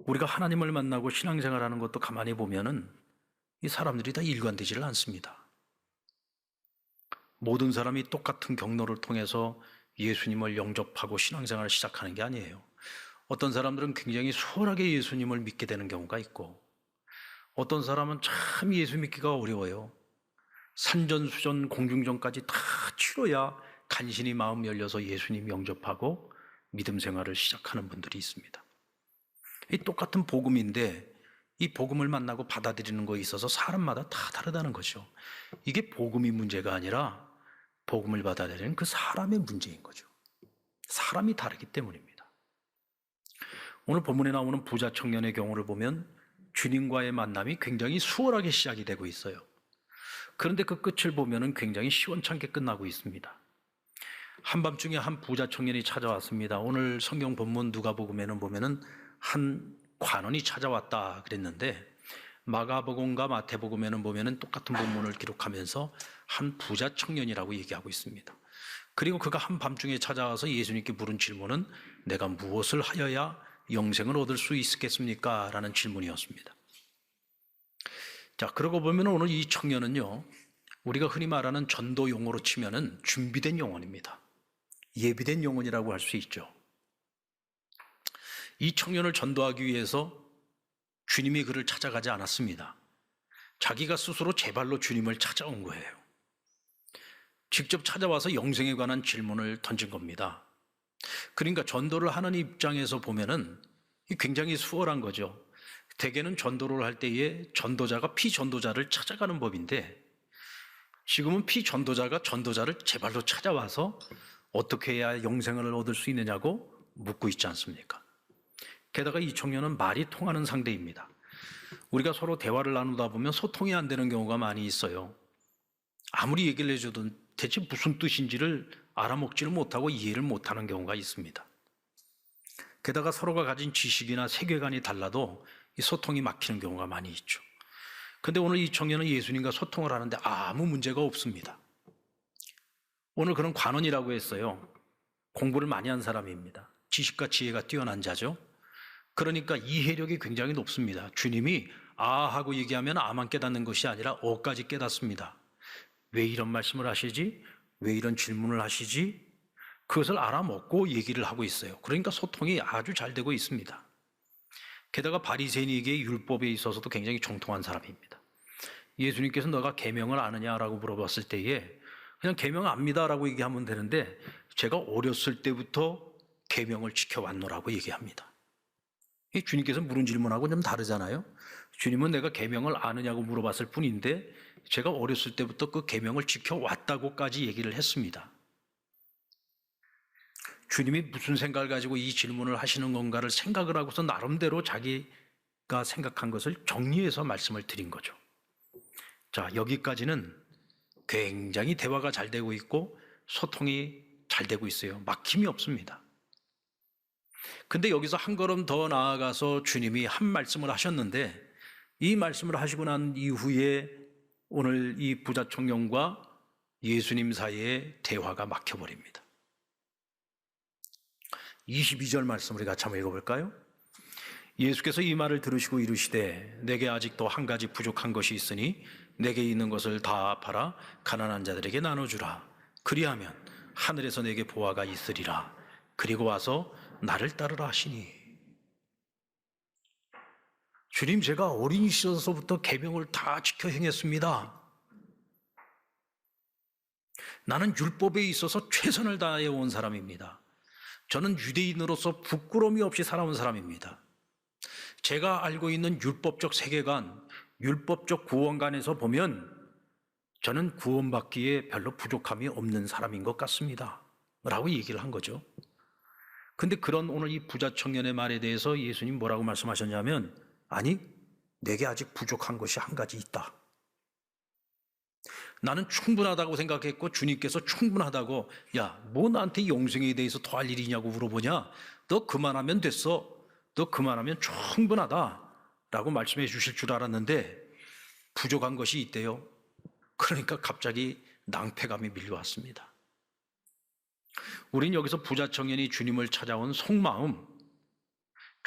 우리가 하나님을 만나고 신앙생활하는 것도 가만히 보면은 이 사람들이 다 일관되지를 않습니다. 모든 사람이 똑같은 경로를 통해서 예수님을 영접하고 신앙생활을 시작하는 게 아니에요. 어떤 사람들은 굉장히 수월하게 예수님을 믿게 되는 경우가 있고, 어떤 사람은 참 예수 믿기가 어려워요. 산전수전 공중전까지 다 치러야 간신히 마음 열려서 예수님 영접하고 믿음 생활을 시작하는 분들이 있습니다. 이 똑같은 복음인데 이 복음을 만나고 받아들이는 거에 있어서 사람마다 다 다르다는 거죠. 이게 복음이 문제가 아니라 복음을 받아들이는 그 사람의 문제인 거죠. 사람이 다르기 때문입니다. 오늘 본문에 나오는 부자 청년의 경우를 보면 주님과의 만남이 굉장히 수월하게 시작이 되고 있어요. 그런데 그 끝을 보면은 굉장히 시원찮게 끝나고 있습니다. 한밤중에 한 부자 청년이 찾아왔습니다. 오늘 성경 본문 누가복음에는 보면은 한 관원이 찾아왔다 그랬는데, 마가복음과 마태복음에는 보면은 똑같은 본문을 기록하면서 한 부자 청년이라고 얘기하고 있습니다. 그리고 그가 한밤중에 찾아와서 예수님께 물은 질문은 내가 무엇을 하여야 영생을 얻을 수 있겠습니까? 라는 질문이었습니다. 자, 그러고 보면 오늘 이 청년은요, 우리가 흔히 말하는 전도 용어로 치면은 준비된 영혼입니다. 예비된 영혼이라고 할 수 있죠. 이 청년을 전도하기 위해서 주님이 그를 찾아가지 않았습니다. 자기가 스스로 제 발로 주님을 찾아온 거예요. 직접 찾아와서 영생에 관한 질문을 던진 겁니다. 그러니까 전도를 하는 입장에서 보면은 굉장히 수월한 거죠. 대개는 전도를 할 때에 전도자가 피전도자를 찾아가는 법인데, 지금은 피전도자가 전도자를 제 발로 찾아와서 어떻게 해야 영생을 얻을 수 있느냐고 묻고 있지 않습니까? 게다가 이 청년은 말이 통하는 상대입니다. 우리가 서로 대화를 나누다 보면 소통이 안 되는 경우가 많이 있어요. 아무리 얘기를 해줘도 대체 무슨 뜻인지를 알아먹지를 못하고 이해를 못하는 경우가 있습니다. 게다가 서로가 가진 지식이나 세계관이 달라도 이 소통이 막히는 경우가 많이 있죠. 그런데 오늘 이 청년은 예수님과 소통을 하는데 아무 문제가 없습니다. 오늘 그런 관원이라고 했어요. 공부를 많이 한 사람입니다. 지식과 지혜가 뛰어난 자죠. 그러니까 이해력이 굉장히 높습니다. 주님이 아 하고 얘기하면 아만 깨닫는 것이 아니라 어까지 깨닫습니다. 왜 이런 말씀을 하시지? 왜 이런 질문을 하시지? 그것을 알아먹고 얘기를 하고 있어요. 그러니까 소통이 아주 잘 되고 있습니다. 게다가 바리새인에게 율법에 있어서도 굉장히 정통한 사람입니다. 예수님께서 너가 계명을 아느냐라고 물어봤을 때에 그냥 계명 압니다라고 얘기하면 되는데, 제가 어렸을 때부터 계명을 지켜왔노라고 얘기합니다. 주님께서 물은 질문하고 좀 다르잖아요. 주님은 내가 계명을 아느냐고 물어봤을 뿐인데 제가 어렸을 때부터 그 계명을 지켜왔다고까지 얘기를 했습니다. 주님이 무슨 생각을 가지고 이 질문을 하시는 건가를 생각을 하고서 나름대로 자기가 생각한 것을 정리해서 말씀을 드린 거죠. 자, 여기까지는 굉장히 대화가 잘 되고 있고 소통이 잘 되고 있어요. 막힘이 없습니다. 근데 여기서 한 걸음 더 나아가서 주님이 한 말씀을 하셨는데, 이 말씀을 하시고 난 이후에 오늘 이 부자 청년과 예수님 사이에 대화가 막혀버립니다. 22절 말씀 우리 같이 한번 읽어볼까요? 예수께서 이 말을 들으시고 이르시되 내게 아직도 한 가지 부족한 것이 있으니 내게 있는 것을 다 팔아 가난한 자들에게 나눠주라. 그리하면 하늘에서 내게 보화가 있으리라. 그리고 와서 나를 따르라 하시니. 주님, 제가 어린 시절서부터 계명을 다 지켜 행했습니다. 나는 율법에 있어서 최선을 다해 온 사람입니다. 저는 유대인으로서 부끄러움이 없이 살아온 사람입니다. 제가 알고 있는 율법적 세계관, 율법적 구원관에서 보면 저는 구원받기에 별로 부족함이 없는 사람인 것 같습니다. 라고 얘기를 한 거죠. 근데 그런 오늘 이 부자 청년의 말에 대해서 예수님 뭐라고 말씀하셨냐면, 아니, 내게 아직 부족한 것이 한 가지 있다. 나는 충분하다고 생각했고 주님께서 충분하다고, 야, 뭐 나한테 영생에 대해서 더 할 일이 있냐고 물어보냐? 너 그만하면 됐어. 너 그만하면 충분하다 라고 말씀해 주실 줄 알았는데 부족한 것이 있대요. 그러니까 갑자기 낭패감이 밀려왔습니다. 우린 여기서 부자 청년이 주님을 찾아온 속마음,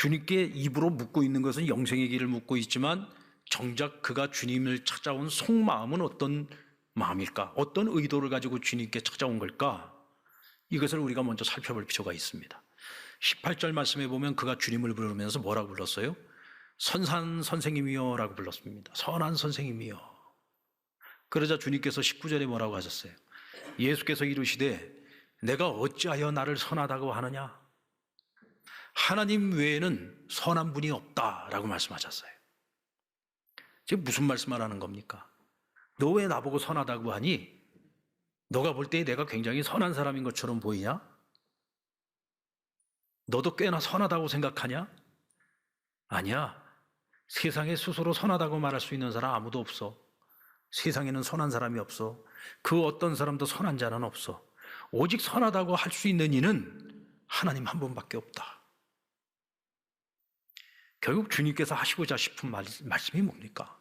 주님께 입으로 묻고 있는 것은 영생의 길을 묻고 있지만 정작 그가 주님을 찾아온 속마음은 어떤 마음일까? 어떤 의도를 가지고 주님께 찾아온 걸까? 이것을 우리가 먼저 살펴볼 필요가 있습니다. 18절 말씀에 보면 그가 주님을 부르면서 뭐라고 불렀어요? 선한 선생님이여 라고 불렀습니다. 선한 선생님이여. 그러자 주님께서 19절에 뭐라고 하셨어요? 예수께서 이르시되 내가 어찌하여 나를 선하다고 하느냐? 하나님 외에는 선한 분이 없다라고 말씀하셨어요. 지금 무슨 말씀을 하는 겁니까? 너 왜 나보고 선하다고 하니? 너가 볼 때 내가 굉장히 선한 사람인 것처럼 보이냐? 너도 꽤나 선하다고 생각하냐? 아니야. 세상에 스스로 선하다고 말할 수 있는 사람 아무도 없어. 세상에는 선한 사람이 없어. 그 어떤 사람도 선한 자는 없어. 오직 선하다고 할 수 있는 이는 하나님 한 분밖에 없다. 결국 주님께서 하시고자 싶은 말씀이 뭡니까?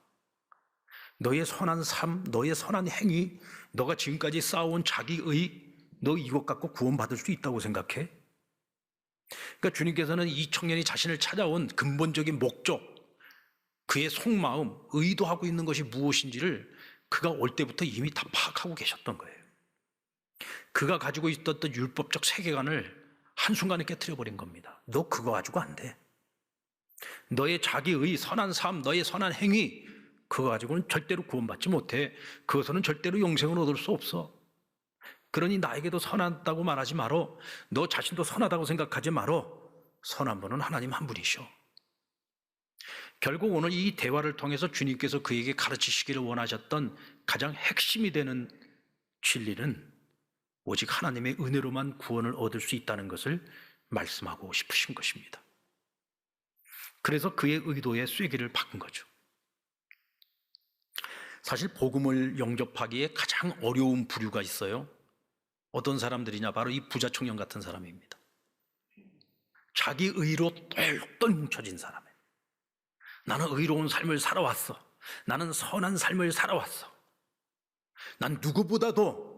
너의 선한 삶, 너의 선한 행위, 너가 지금까지 쌓아온 자기의, 너 이것 갖고 구원받을 수 있다고 생각해? 그러니까 주님께서는 이 청년이 자신을 찾아온 근본적인 목적, 그의 속마음, 의도하고 있는 것이 무엇인지를 그가 올 때부터 이미 다 파악하고 계셨던 거예요. 그가 가지고 있었던 율법적 세계관을 한순간에 깨트려버린 겁니다. 너 그거 가지고 안 돼. 너의 자기의 선한 삶, 너의 선한 행위, 그거 가지고는 절대로 구원받지 못해. 그것은 절대로 영생을 얻을 수 없어. 그러니 나에게도 선하다고 말하지 말어. 너 자신도 선하다고 생각하지 말어. 선한 분은 하나님 한 분이셔. 결국 오늘 이 대화를 통해서 주님께서 그에게 가르치시기를 원하셨던 가장 핵심이 되는 진리는 오직 하나님의 은혜로만 구원을 얻을 수 있다는 것을 말씀하고 싶으신 것입니다. 그래서 그의 의도에 쐐기를 박은 거죠. 사실 복음을 영접하기에 가장 어려운 부류가 있어요. 어떤 사람들이냐? 바로 이 부자 청년 같은 사람입니다. 자기 의로 똘똘 뭉쳐진 사람이에요. 나는 의로운 삶을 살아왔어. 나는 선한 삶을 살아왔어. 난 누구보다도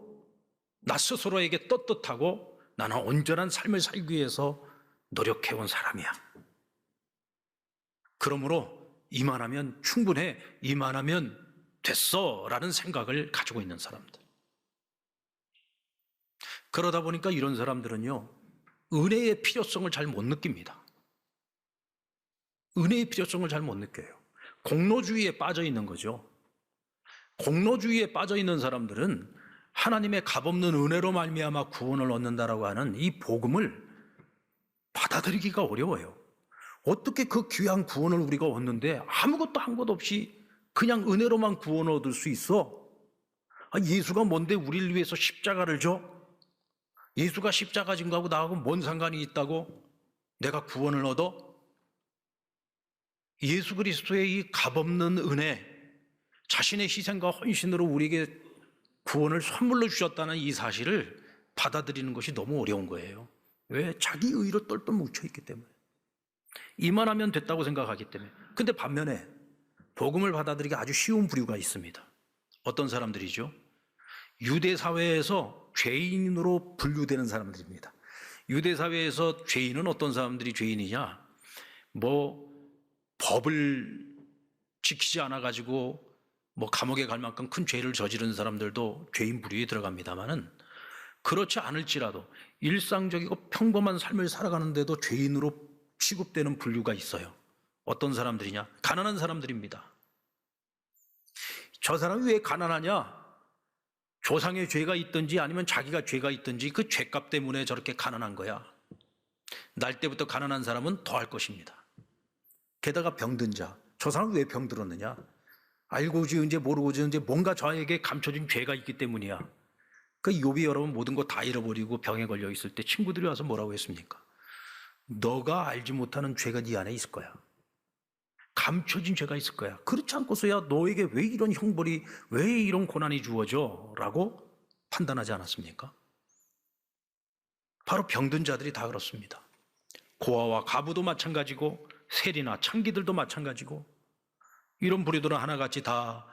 나 스스로에게 떳떳하고 나는 온전한 삶을 살기 위해서 노력해온 사람이야. 그러므로 이만하면 충분해, 이만하면 됐어 라는 생각을 가지고 있는 사람들. 그러다 보니까 이런 사람들은요, 은혜의 필요성을 잘 못 느낍니다. 은혜의 필요성을 잘 못 느껴요. 공로주의에 빠져 있는 거죠. 공로주의에 빠져 있는 사람들은 하나님의 값없는 은혜로 말미암아 구원을 얻는다라고 하는 이 복음을 받아들이기가 어려워요. 어떻게 그 귀한 구원을 우리가 얻는데 아무것도 한 것 없이 그냥 은혜로만 구원을 얻을 수 있어? 예수가 뭔데 우리를 위해서 십자가를 져? 예수가 십자가 진 거하고 나하고 뭔 상관이 있다고 내가 구원을 얻어? 예수 그리스도의 이 값없는 은혜, 자신의 희생과 헌신으로 우리에게 구원을 선물로 주셨다는 이 사실을 받아들이는 것이 너무 어려운 거예요. 왜? 자기 의로 똘똘 뭉쳐있기 때문에. 이만하면 됐다고 생각하기 때문에. 근데 반면에 복음을 받아들이기 아주 쉬운 부류가 있습니다. 어떤 사람들이죠? 유대 사회에서 죄인으로 분류되는 사람들입니다. 유대 사회에서 죄인은 어떤 사람들이 죄인이냐? 법을 지키지 않아 가지고 감옥에 갈 만큼 큰 죄를 저지른 사람들도 죄인 부류에 들어갑니다만은, 그렇지 않을지라도 일상적이고 평범한 삶을 살아가는데도 죄인으로 취급되는 분류가 있어요. 어떤 사람들이냐? 가난한 사람들입니다. 저 사람이 왜 가난하냐? 조상의 죄가 있든지 아니면 자기가 죄가 있든지 그 죄값 때문에 저렇게 가난한 거야. 날 때부터 가난한 사람은 더 할 것입니다. 게다가 병든 자, 저 사람은 왜 병들었느냐? 알고 지은지 모르고 지은지 뭔가 저에게 감춰진 죄가 있기 때문이야. 그 욥이 여러분 모든 거 다 잃어버리고 병에 걸려 있을 때 친구들이 와서 뭐라고 했습니까? 너가 알지 못하는 죄가 네 안에 있을 거야. 감춰진 죄가 있을 거야. 그렇지 않고서야 너에게 왜 이런 형벌이, 왜 이런 고난이 주어져? 라고 판단하지 않았습니까? 바로 병든 자들이 다 그렇습니다. 고아와 가부도 마찬가지고 세리나 창기들도 마찬가지고, 이런 부류들은 하나같이 다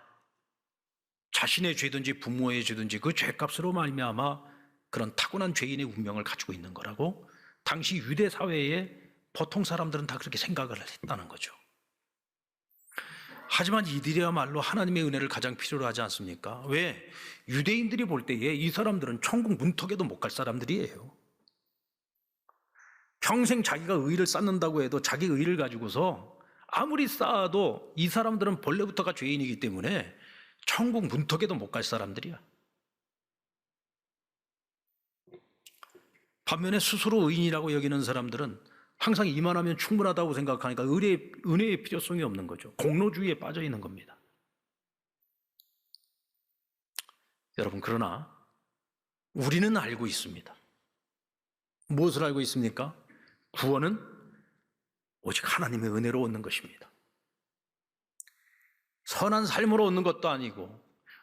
자신의 죄든지 부모의 죄든지 그 죄값으로 말미암아 그런 타고난 죄인의 운명을 가지고 있는 거라고 당시 유대 사회의 보통 사람들은 다 그렇게 생각을 했다는 거죠. 하지만 이들이야말로 하나님의 은혜를 가장 필요로 하지 않습니까? 왜? 유대인들이 볼 때에 이 사람들은 천국 문턱에도 못 갈 사람들이에요. 평생 자기가 의를 쌓는다고 해도 자기 의를 가지고서 아무리 쌓아도 이 사람들은 본래부터가 죄인이기 때문에 천국 문턱에도 못 갈 사람들이야. 반면에 스스로 의인이라고 여기는 사람들은 항상 이만하면 충분하다고 생각하니까 은혜의 필요성이 없는 거죠. 공로주의에 빠져 있는 겁니다. 여러분, 그러나 우리는 알고 있습니다. 무엇을 알고 있습니까? 구원은 오직 하나님의 은혜로 얻는 것입니다. 선한 삶으로 얻는 것도 아니고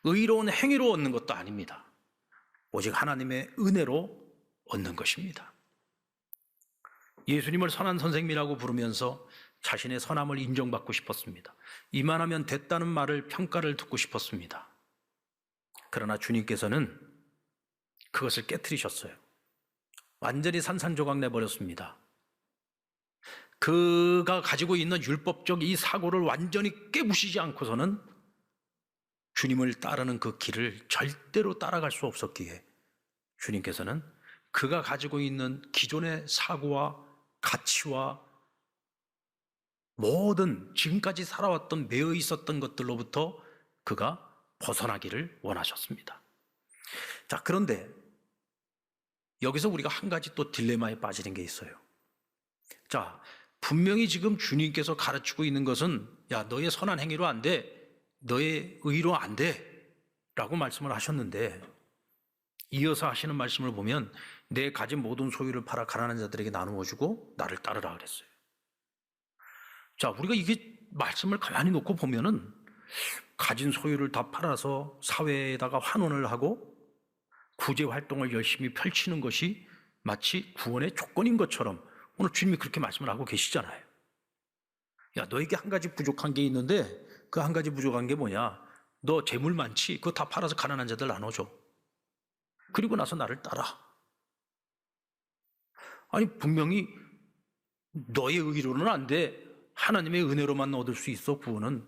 의로운 행위로 얻는 것도 아닙니다. 오직 하나님의 은혜로 얻는 것입니다. 예수님을 선한 선생님이라고 부르면서 자신의 선함을 인정받고 싶었습니다. 이만하면 됐다는 말을 평가를 듣고 싶었습니다. 그러나 주님께서는 그것을 깨트리셨어요. 완전히 산산조각 내버렸습니다. 그가 가지고 있는 율법적 이 사고를 완전히 깨부시지 않고서는 주님을 따르는 그 길을 절대로 따라갈 수 없었기에 주님께서는 그가 가지고 있는 기존의 사고와 가치와 모든 지금까지 살아왔던 매여 있었던 것들로부터 그가 벗어나기를 원하셨습니다. 자, 그런데 여기서 우리가 한 가지 또 딜레마에 빠지는 게 있어요. 자, 분명히 지금 주님께서 가르치고 있는 것은 야, 너의 선한 행위로 안 돼, 너의 의로 안 돼 라고 말씀을 하셨는데 이어서 하시는 말씀을 보면 내 가진 모든 소유를 팔아 가난한 자들에게 나누어 주고 나를 따르라 그랬어요. 자, 우리가 이게 말씀을 가만히 놓고 보면은 가진 소유를 다 팔아서 사회에다가 환원을 하고 구제 활동을 열심히 펼치는 것이 마치 구원의 조건인 것처럼 오늘 주님이 그렇게 말씀을 하고 계시잖아요. 야, 너에게 한 가지 부족한 게 있는데 그 한 가지 부족한 게 뭐냐? 너 재물 많지? 그거 다 팔아서 가난한 자들 나눠줘. 그리고 나서 나를 따라. 아니, 분명히 너의 의로는 안 돼. 하나님의 은혜로만 얻을 수 있어, 구원은.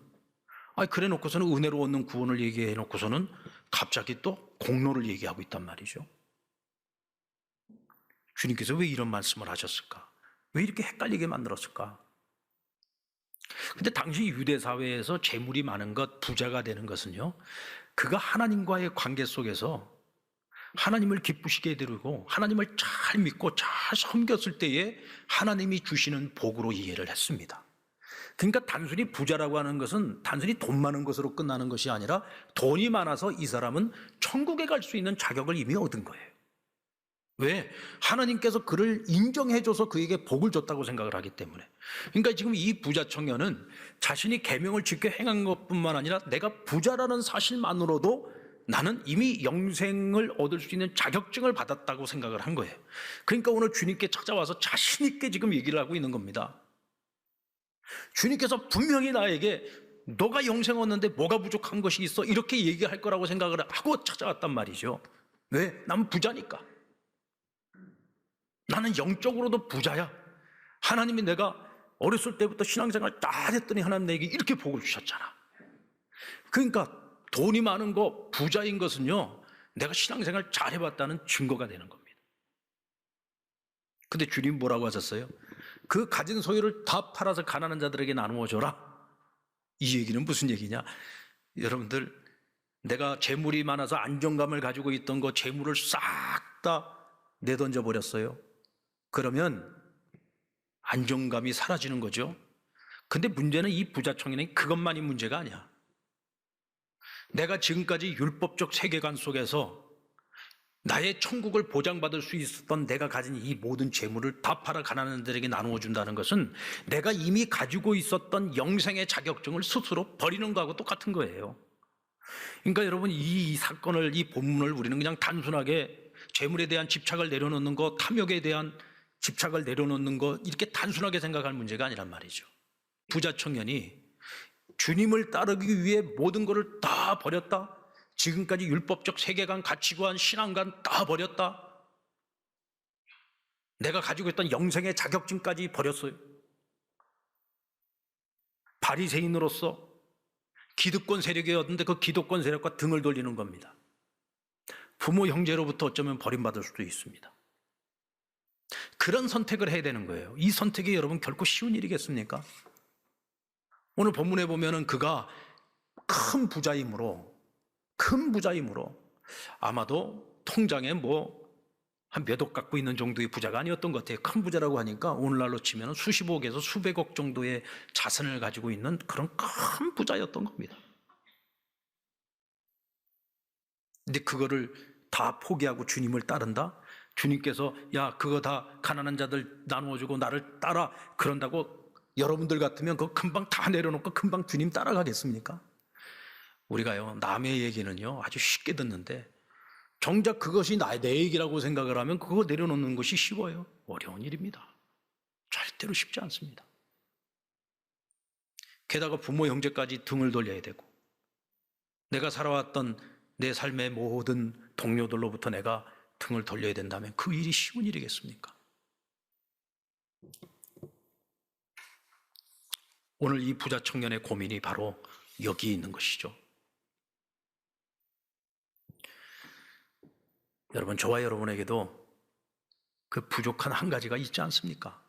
아니, 그래 놓고서는 은혜로 얻는 구원을 얘기해 놓고서는 갑자기 또 공로를 얘기하고 있단 말이죠. 주님께서 왜 이런 말씀을 하셨을까? 왜 이렇게 헷갈리게 만들었을까? 근데 당시 유대 사회에서 재물이 많은 것, 부자가 되는 것은요, 그가 하나님과의 관계 속에서 하나님을 기쁘시게 해드리고 하나님을 잘 믿고 잘 섬겼을 때에 하나님이 주시는 복으로 이해를 했습니다. 그러니까 단순히 부자라고 하는 것은 단순히 돈 많은 것으로 끝나는 것이 아니라 돈이 많아서 이 사람은 천국에 갈 수 있는 자격을 이미 얻은 거예요. 왜? 하나님께서 그를 인정해줘서 그에게 복을 줬다고 생각을 하기 때문에. 그러니까 지금 이 부자 청년은 자신이 계명을 지켜 행한 것뿐만 아니라 내가 부자라는 사실만으로도 나는 이미 영생을 얻을 수 있는 자격증을 받았다고 생각을 한 거예요. 그러니까 오늘 주님께 찾아와서 자신 있게 지금 얘기를 하고 있는 겁니다. 주님께서 분명히 나에게 너가 영생 얻는데 뭐가 부족한 것이 있어? 이렇게 얘기할 거라고 생각을 하고 찾아왔단 말이죠. 왜? 난 부자니까. 나는 영적으로도 부자야. 하나님이 내가 어렸을 때부터 신앙생활 다 했더니 하나님 내게 이렇게 복을 주셨잖아. 그러니까 돈이 많은 거, 부자인 것은요, 내가 신앙생활 잘 해봤다는 증거가 되는 겁니다. 근데 주님 뭐라고 하셨어요? 그 가진 소유를 다 팔아서 가난한 자들에게 나누어 줘라. 이 얘기는 무슨 얘기냐? 여러분들, 내가 재물이 많아서 안정감을 가지고 있던 거 재물을 싹 다 내던져 버렸어요. 그러면 안정감이 사라지는 거죠. 근데 문제는 이 부자 청년이 그것만이 문제가 아니야. 내가 지금까지 율법적 세계관 속에서 나의 천국을 보장받을 수 있었던 내가 가진 이 모든 재물을 다 팔아 가난한 자들에게 나누어 준다는 것은 내가 이미 가지고 있었던 영생의 자격증을 스스로 버리는 거하고 똑같은 거예요. 그러니까 여러분, 이 사건을, 이 본문을 우리는 그냥 단순하게 재물에 대한 집착을 내려놓는 거, 탐욕에 대한 집착을 내려놓는 거, 이렇게 단순하게 생각할 문제가 아니란 말이죠. 부자 청년이 주님을 따르기 위해 모든 것을 다 버렸다. 지금까지 율법적 세계관, 가치관, 신앙관 다 버렸다. 내가 가지고 있던 영생의 자격증까지 버렸어요. 바리새인으로서 기득권 세력이었는데 그 기득권 세력과 등을 돌리는 겁니다. 부모 형제로부터 어쩌면 버림받을 수도 있습니다. 그런 선택을 해야 되는 거예요. 이 선택이 여러분 결코 쉬운 일이겠습니까? 오늘 본문에 보면은 그가 큰 부자이므로 아마도 통장에 한 몇 억 갖고 있는 정도의 부자가 아니었던 것 같아요. 큰 부자라고 하니까 오늘날로 치면 수십억에서 수백억 정도의 자산을 가지고 있는 그런 큰 부자였던 겁니다. 근데 그거를 다 포기하고 주님을 따른다? 주님께서 야 그거 다 가난한 자들 나누어주고 나를 따라 그런다고 여러분들 같으면 그거 금방 다 내려놓고 금방 주님 따라가겠습니까? 우리가요 남의 얘기는요 아주 쉽게 듣는데 정작 그것이 내 얘기라고 생각을 하면 그거 내려놓는 것이 쉬워요. 어려운 일입니다. 절대로 쉽지 않습니다. 게다가 부모 형제까지 등을 돌려야 되고 내가 살아왔던 내 삶의 모든 동료들로부터 내가 등을 돌려야 된다면 그 일이 쉬운 일이겠습니까? 오늘 이 부자 청년의 고민이 바로 여기 있는 것이죠. 여러분, 저와 여러분에게도 그 부족한 한 가지가 있지 않습니까?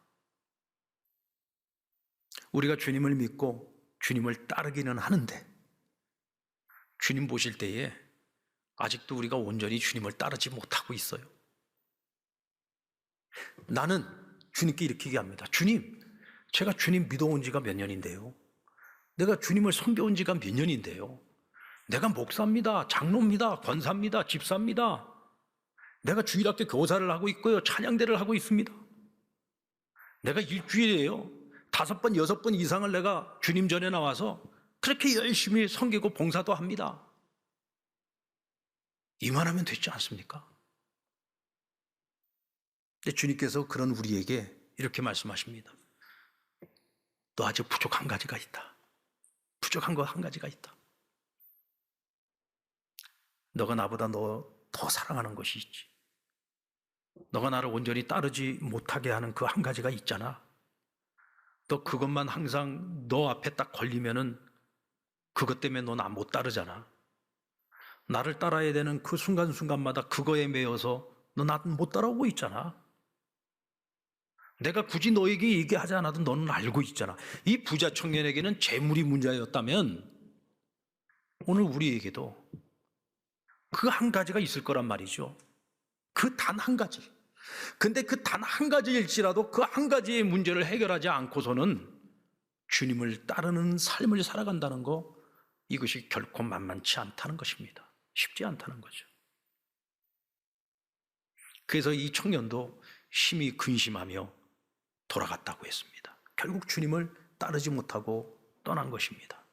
우리가 주님을 믿고 주님을 따르기는 하는데 주님 보실 때에 아직도 우리가 온전히 주님을 따르지 못하고 있어요. 나는 주님께 이렇게 얘기합니다. 주님, 제가 주님 믿어온 지가 몇 년인데요. 내가 주님을 섬겨온 지가 몇 년인데요. 내가 목사입니다. 장로입니다. 권사입니다. 집사입니다. 내가 주일학교 교사를 하고 있고요. 찬양대를 하고 있습니다. 내가 일주일에요 5번, 6번 이상을 내가 주님 전에 나와서 그렇게 열심히 섬기고 봉사도 합니다. 이만하면 되지 않습니까? 근데 주님께서 그런 우리에게 이렇게 말씀하십니다. 너 아직 부족한 가지가 있다. 부족한 거 한 가지가 있다. 너가 나보다 너 더 사랑하는 것이 있지. 너가 나를 온전히 따르지 못하게 하는 그 한 가지가 있잖아. 너 그것만 항상 너 앞에 딱 걸리면은 그것 때문에 너 나 못 따르잖아. 나를 따라야 되는 그 순간순간마다 그거에 매여서 너 나 못 따라오고 있잖아. 내가 굳이 너에게 얘기하지 않아도 너는 알고 있잖아. 이 부자 청년에게는 재물이 문제였다면 오늘 우리에게도 그 한 가지가 있을 거란 말이죠. 그 단 한 가지. 근데 그 단 한 가지일지라도 그 한 가지의 문제를 해결하지 않고서는 주님을 따르는 삶을 살아간다는 거, 이것이 결코 만만치 않다는 것입니다. 쉽지 않다는 거죠. 그래서 이 청년도 심히 근심하며 돌아갔다고 했습니다. 결국 주님을 따르지 못하고 떠난 것입니다.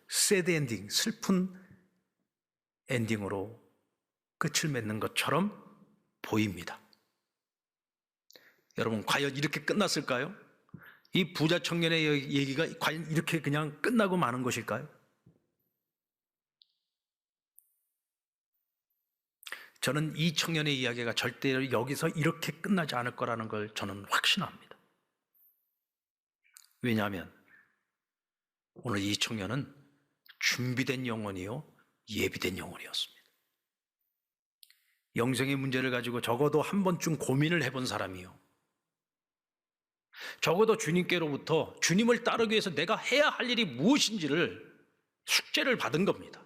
새드 엔딩, 슬픈 엔딩으로 끝을 맺는 것처럼 보입니다. 여러분, 과연 이렇게 끝났을까요? 이 부자 청년의 얘기가 과연 이렇게 그냥 끝나고 마는 것일까요? 저는 이 청년의 이야기가 절대로 여기서 이렇게 끝나지 않을 거라는 걸 저는 확신합니다. 왜냐하면 오늘 이 청년은 준비된 영혼이요, 예비된 영혼이었습니다. 영생의 문제를 가지고 적어도 한 번쯤 고민을 해본 사람이요, 적어도 주님께로부터 주님을 따르기 위해서 내가 해야 할 일이 무엇인지를 숙제를 받은 겁니다.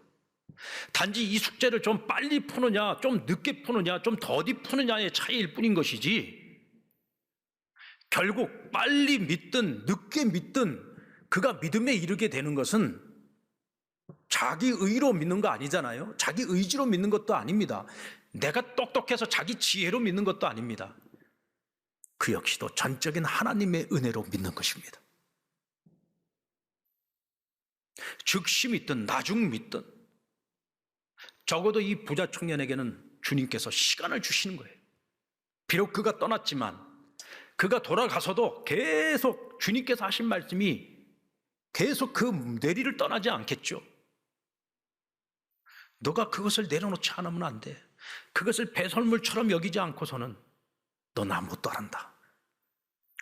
단지 이 숙제를 좀 빨리 푸느냐, 좀 늦게 푸느냐, 좀 더디 푸느냐의 차이일 뿐인 것이지, 결국 빨리 믿든 늦게 믿든 그가 믿음에 이르게 되는 것은 자기 의로 믿는 거 아니잖아요. 자기 의지로 믿는 것도 아닙니다. 내가 똑똑해서 자기 지혜로 믿는 것도 아닙니다. 그 역시도 전적인 하나님의 은혜로 믿는 것입니다. 즉시 믿든 나중 믿든 적어도 이 부자 청년에게는 주님께서 시간을 주시는 거예요. 비록 그가 떠났지만 그가 돌아가서도 계속 주님께서 하신 말씀이 계속 그 내리를 떠나지 않겠죠. 너가 그것을 내려놓지 않으면 안 돼. 그것을 배설물처럼 여기지 않고서는 너 나 못 따른다.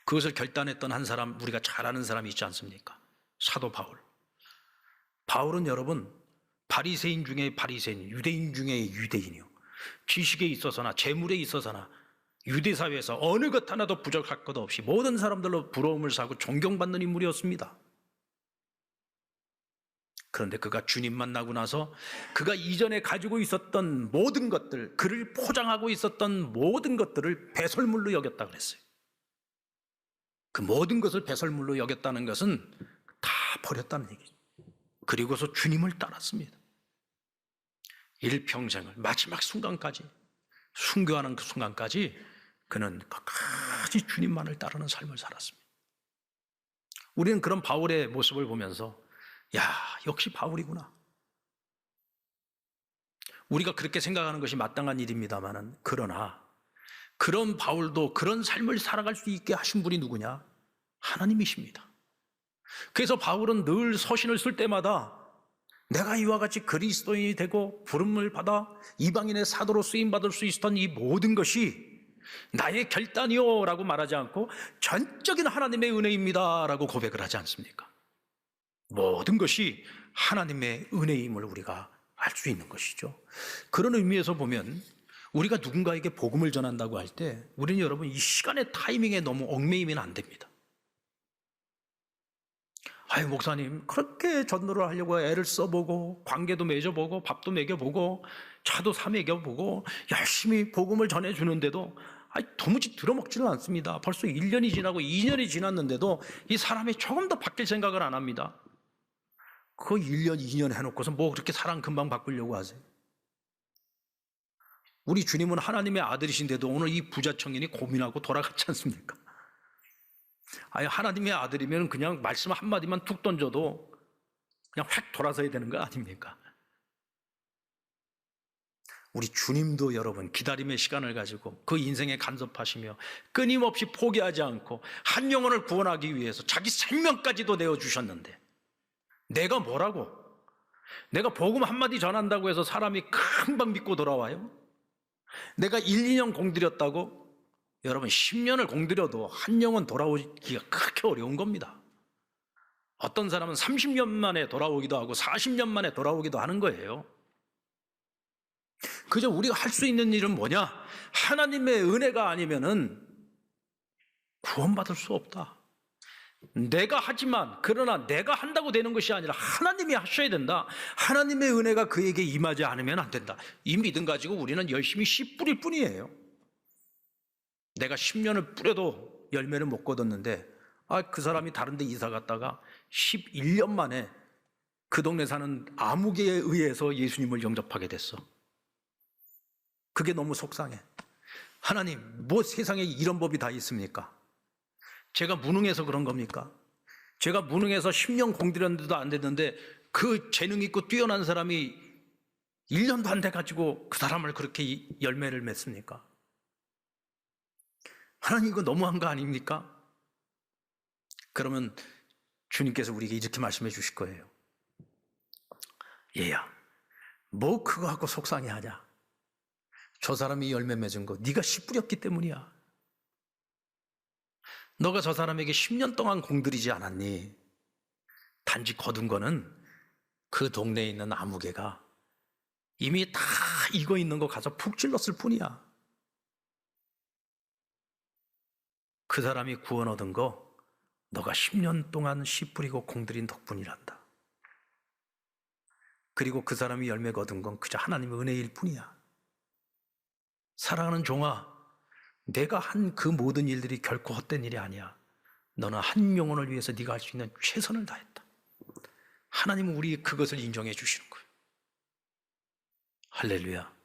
그것을 결단했던 한 사람, 우리가 잘 아는 사람이 있지 않습니까? 사도 바울. 바울은 여러분 바리새인 중에 바리새인, 유대인 중에 유대인이요, 지식에 있어서나 재물에 있어서나 유대 사회에서 어느 것 하나도 부족할 것 없이 모든 사람들로 부러움을 사고 존경받는 인물이었습니다. 그런데 그가 주님 만나고 나서 그가 이전에 가지고 있었던 모든 것들, 그를 포장하고 있었던 모든 것들을 배설물로 여겼다 그랬어요. 그 모든 것을 배설물로 여겼다는 것은 다 버렸다는 얘기죠. 그리고서 주님을 따랐습니다. 일평생을 마지막 순간까지, 순교하는 그 순간까지 그는 끝까지 주님만을 따르는 삶을 살았습니다. 우리는 그런 바울의 모습을 보면서 야, 역시 바울이구나. 우리가 그렇게 생각하는 것이 마땅한 일입니다만은, 그러나 그런 바울도 그런 삶을 살아갈 수 있게 하신 분이 누구냐? 하나님이십니다. 그래서 바울은 늘 서신을 쓸 때마다 내가 이와 같이 그리스도인이 되고 부름을 받아 이방인의 사도로 쓰임받을 수 있었던 이 모든 것이 나의 결단이요 라고 말하지 않고 전적인 하나님의 은혜입니다 라고 고백을 하지 않습니까? 모든 것이 하나님의 은혜임을 우리가 알 수 있는 것이죠. 그런 의미에서 보면 우리가 누군가에게 복음을 전한다고 할 때 우리는 여러분 이 시간의 타이밍에 너무 얽매이면 안 됩니다. 아유, 목사님 그렇게 전도를 하려고 애를 써보고 관계도 맺어보고 밥도 먹여보고 차도 사 먹여보고 열심히 복음을 전해주는데도 도무지 들어먹지는 않습니다. 벌써 1년이 지나고 2년이 지났는데도 이 사람이 조금 더 바뀔 생각을 안 합니다. 그 1년, 2년 해놓고서 뭐 그렇게 사람 금방 바꾸려고 하세요? 우리 주님은 하나님의 아들이신데도 오늘 이 부자 청년이 고민하고 돌아갔지 않습니까? 아니, 하나님의 아들이면 그냥 말씀 한마디만 툭 던져도 그냥 획 돌아서야 되는 거 아닙니까? 우리 주님도 여러분 기다림의 시간을 가지고 그 인생에 간섭하시며 끊임없이 포기하지 않고 한 영혼을 구원하기 위해서 자기 생명까지도 내어주셨는데, 내가 뭐라고? 내가 복음 한마디 전한다고 해서 사람이 금방 믿고 돌아와요? 내가 1, 2년 공들였다고? 여러분 10년을 공들여도 한 영혼 돌아오기가 그렇게 어려운 겁니다. 어떤 사람은 30년 만에 돌아오기도 하고 40년 만에 돌아오기도 하는 거예요. 그저 우리가 할 수 있는 일은 뭐냐? 하나님의 은혜가 아니면은 구원받을 수 없다. 내가 하지만, 그러나 내가 한다고 되는 것이 아니라 하나님이 하셔야 된다. 하나님의 은혜가 그에게 임하지 않으면 안 된다. 이 믿음 가지고 우리는 열심히 씨 뿌릴 뿐이에요. 내가 10년을 뿌려도 열매를 못 거뒀는데 그 사람이 다른 데 이사 갔다가 11년 만에 그 동네 사는 아무개에 의해서 예수님을 영접하게 됐어. 그게 너무 속상해. 하나님, 뭐 세상에 이런 법이 다 있습니까? 제가 무능해서 그런 겁니까? 제가 무능해서 10년 공들였는데도 안 됐는데 그 재능 있고 뛰어난 사람이 1년도 안 돼가지고 그 사람을 그렇게 열매를 맺습니까? 하나님, 이거 너무한 거 아닙니까? 그러면 주님께서 우리에게 이렇게 말씀해 주실 거예요. 얘야, 뭐 그거 하고 속상해하냐? 저 사람이 열매 맺은 거 네가 씨 뿌렸기 때문이야. 너가 저 사람에게 10년 동안 공들이지 않았니? 단지 거둔 거는 그 동네에 있는 아무개가 이미 다 익어 있는 거 가서 푹 찔렀을 뿐이야. 그 사람이 구원 얻은 거 너가 10년 동안 씨 뿌리고 공들인 덕분이란다. 그리고 그 사람이 열매 거둔 건 그저 하나님의 은혜일 뿐이야. 사랑하는 종아, 내가 한 그 모든 일들이 결코 헛된 일이 아니야. 너는 한 영혼을 위해서 네가 할 수 있는 최선을 다했다. 하나님은 우리 그것을 인정해 주시는 거예요. 할렐루야.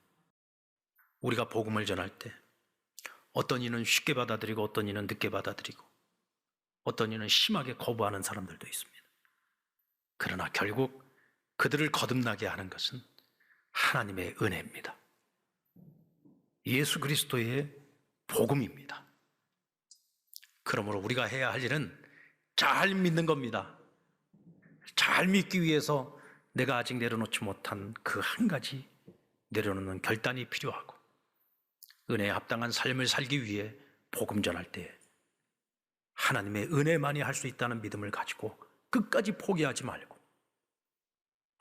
우리가 복음을 전할 때 어떤 이는 쉽게 받아들이고 어떤 이는 늦게 받아들이고 어떤 이는 심하게 거부하는 사람들도 있습니다. 그러나 결국 그들을 거듭나게 하는 것은 하나님의 은혜입니다. 예수 그리스도의 복음입니다. 그러므로 우리가 해야 할 일은 잘 믿는 겁니다. 잘 믿기 위해서 내가 아직 내려놓지 못한 그 한 가지 내려놓는 결단이 필요하고 은혜에 합당한 삶을 살기 위해 복음 전할 때 하나님의 은혜만이 할 수 있다는 믿음을 가지고 끝까지 포기하지 말고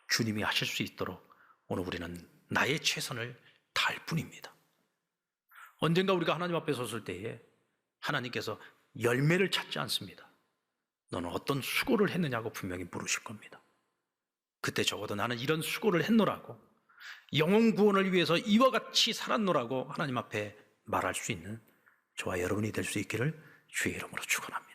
주님이 하실 수 있도록 오늘 우리는 나의 최선을 다할 뿐입니다. 언젠가 우리가 하나님 앞에 섰을 때에 하나님께서 열매를 찾지 않습니다. 너는 어떤 수고를 했느냐고 분명히 물으실 겁니다. 그때 적어도 나는 이런 수고를 했노라고, 영혼 구원을 위해서 이와 같이 살았노라고 하나님 앞에 말할 수 있는 저와 여러분이 될 수 있기를 주의 이름으로 축원합니다.